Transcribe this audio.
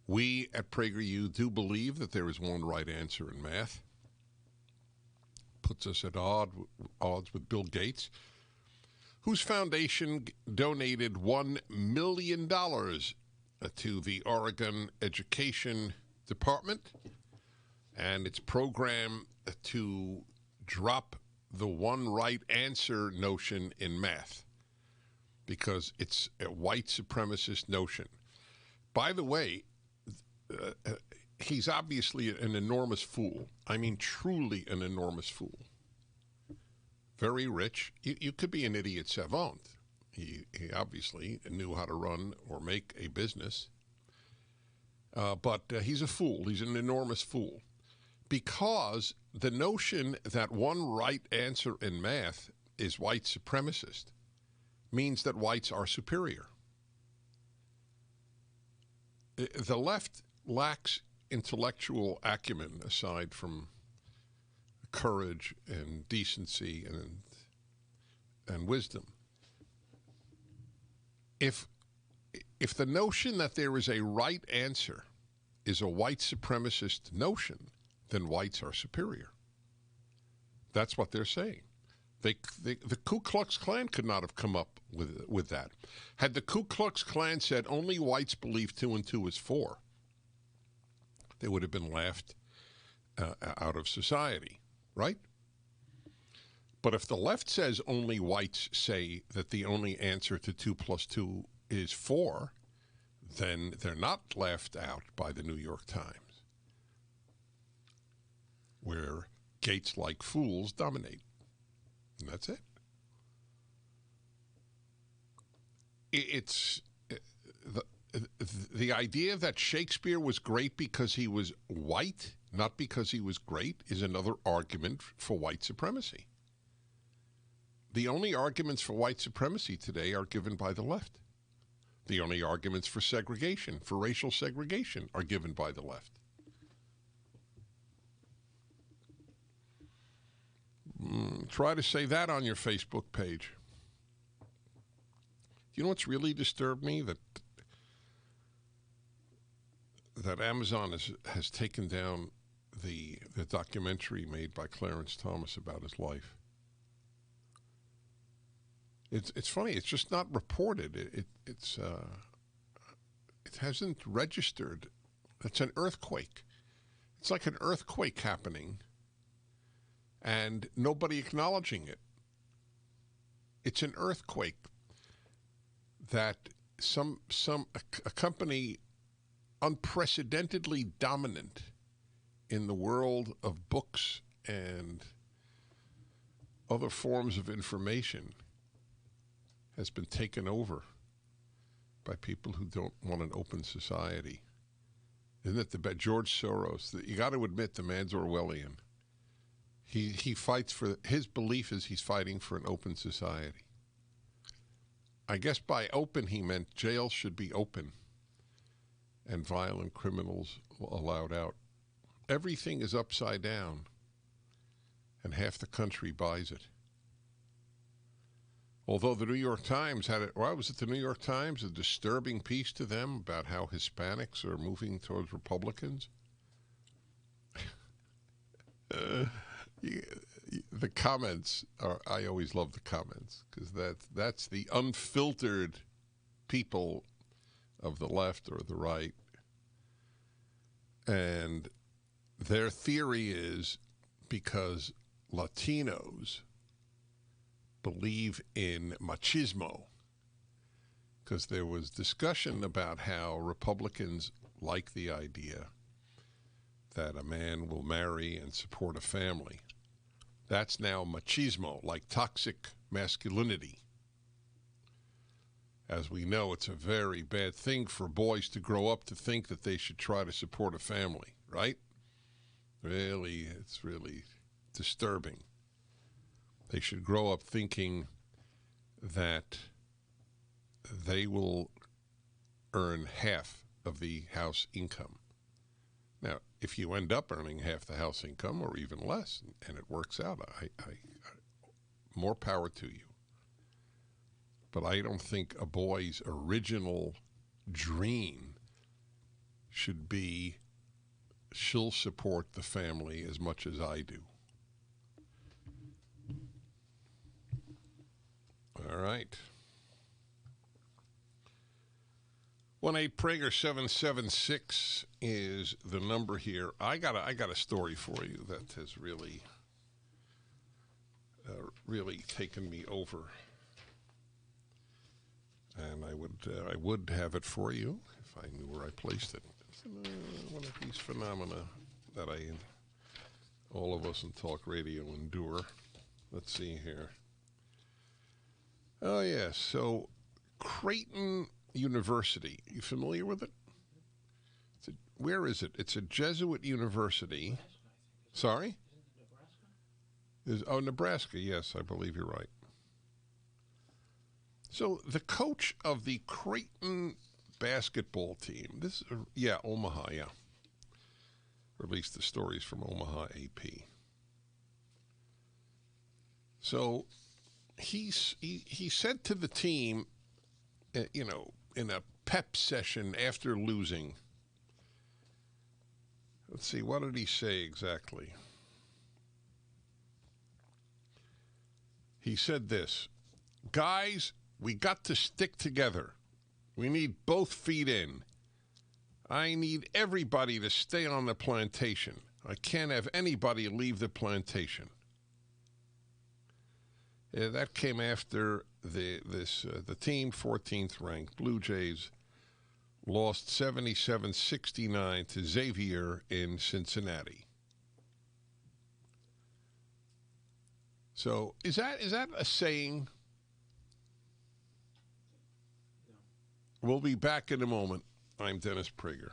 We at PragerU do believe that there is one right answer in math. Puts us at odds with Bill Gates, whose foundation donated $1 million to the Oregon Education Department and its program to drop the one right answer notion in math because it's a white supremacist notion. By the way, he's obviously an enormous fool. I mean, truly an enormous fool. Very rich. You could be an idiot savant. He obviously knew how to run or make a business. But he's a fool. He's an enormous fool. Because the notion that one right answer in math is white supremacist means that whites are superior. The left lacks intellectual acumen aside from courage and decency and wisdom. If the notion that there is a right answer is a white supremacist notion, then whites are superior. That's what they're saying. The Ku Klux Klan could not have come up with that. Had the Ku Klux Klan said only whites believe 2 and 2 is 4, they would have been laughed out of society, right? But if the left says only whites say that the only answer to 2 plus 2 is 4, then they're not laughed out by the New York Times, where Gates-like fools dominate. And that's it. It's the idea that Shakespeare was great because he was white, not because he was great, is another argument for white supremacy. The only arguments for white supremacy today are given by the left. The only arguments for segregation, for racial segregation, are given by the left. Try to say that on your Facebook page. You know what's really disturbed me? That Amazon has taken down the documentary made by Clarence Thomas about his life. It's funny. It's just not reported. It hasn't registered. It's an earthquake. It's like an earthquake happening, and nobody acknowledging it. It's an earthquake that a company unprecedentedly dominant in the world of books and other forms of information has been taken over by people who don't want an open society. Isn't it the bad George Soros? You got to admit the man's Orwellian. He fights for, his belief is he's fighting for an open society. I guess by open he meant jails should be open and violent criminals allowed out. Everything is upside down, and half the country buys it. Although the New York Times had it, why was it the New York Times? A disturbing piece to them about how Hispanics are moving towards Republicans. The comments are, I always love the comments because that's the unfiltered people of the left or the right. And their theory is because Latinos believe in machismo, because there was discussion about how Republicans like the idea that a man will marry and support a family. That's now machismo, like toxic masculinity. As we know, it's a very bad thing for boys to grow up to think that they should try to support a family, right? Really, it's really disturbing. They should grow up thinking that they will earn half of the house income. Now, if you end up earning half the house income or even less, and it works out, I more power to you. But I don't think a boy's original dream should be she'll support the family as much as I do. All right. 1-8-Prager-776 is the number here. I got a story for you that has really taken me over, and I would have it for you if I knew where I placed it. It's one of these phenomena that all of us in talk radio endure. Let's see here. Oh yeah, so Creighton University. You familiar with it? Where is it? It's a Jesuit university. Sorry? Nebraska. Yes, I believe you're right. So the coach of the Creighton basketball team, Omaha, yeah. Released the stories from Omaha AP. So he said to the team, in a pep session after losing. Let's see, what did he say exactly? He said this: guys, we got to stick together. We need both feet in. I need everybody to stay on the plantation. I can't have anybody leave the plantation. That came after the team, 14th ranked Blue Jays, lost 77-69 to Xavier in Cincinnati. So is that a saying? No. We'll be back in a moment. I'm Dennis Prager.